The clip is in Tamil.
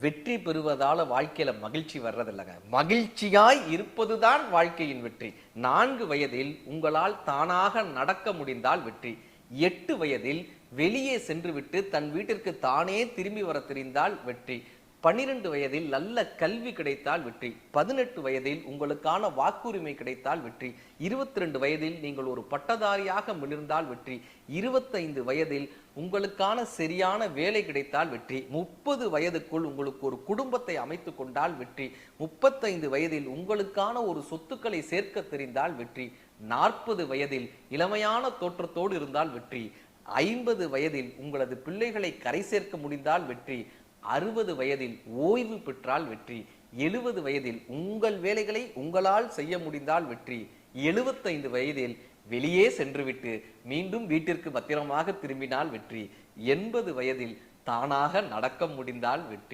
வெற்றி பெறுவதால வாழ்க்கையில மகிழ்ச்சி வர்றதில்லைங்க. மகிழ்ச்சியாய் இருப்பதுதான் வாழ்க்கையின் வெற்றி. 4 வயதில் உங்களால் தானாக நடக்க முடிந்தால் வெற்றி. 8 வயதில் வெளியே சென்றுவிட்டு தன் வீட்டிற்கு தானே திரும்பி வர தெரிந்தால் வெற்றி. 12 வயதில் நல்ல கல்வி கிடைத்தால் வெற்றி. 18 வயதில் உங்களுக்கான வாக்குரிமை கிடைத்தால் வெற்றி. 22 வயதில் நீங்கள் ஒரு பட்டதாரியாக மிளிர்ந்தால் வெற்றி. 25 வயதில் உங்களுக்கான சரியான வேலை கிடைத்தால் வெற்றி. 30 வயதுக்குள் உங்களுக்கு ஒரு குடும்பத்தை அமைத்துக் கொண்டால் வெற்றி. 35 வயதில் உங்களுக்கான ஒரு சொத்துக்களை சேர்க்க தெரிந்தால் வெற்றி. 40 வயதில் இளமையான தோற்றத்தோடு இருந்தால் வெற்றி. 50 வயதில் உங்களது பிள்ளைகளை கரை சேர்க்க முடிந்தால் வெற்றி. 60 வயதில் ஓய்வு பெற்றால் வெற்றி. 70 வயதில் உங்கள் வேலைகளை உங்களால் செய்ய முடிந்தால் வெற்றி. 75 வயதில் வெளியே சென்றுவிட்டு மீண்டும் வீட்டிற்கு பத்திரமாக திரும்பினால் வெற்றி. 80 வயதில் தானாக நடக்க முடிந்தால் வெற்றி.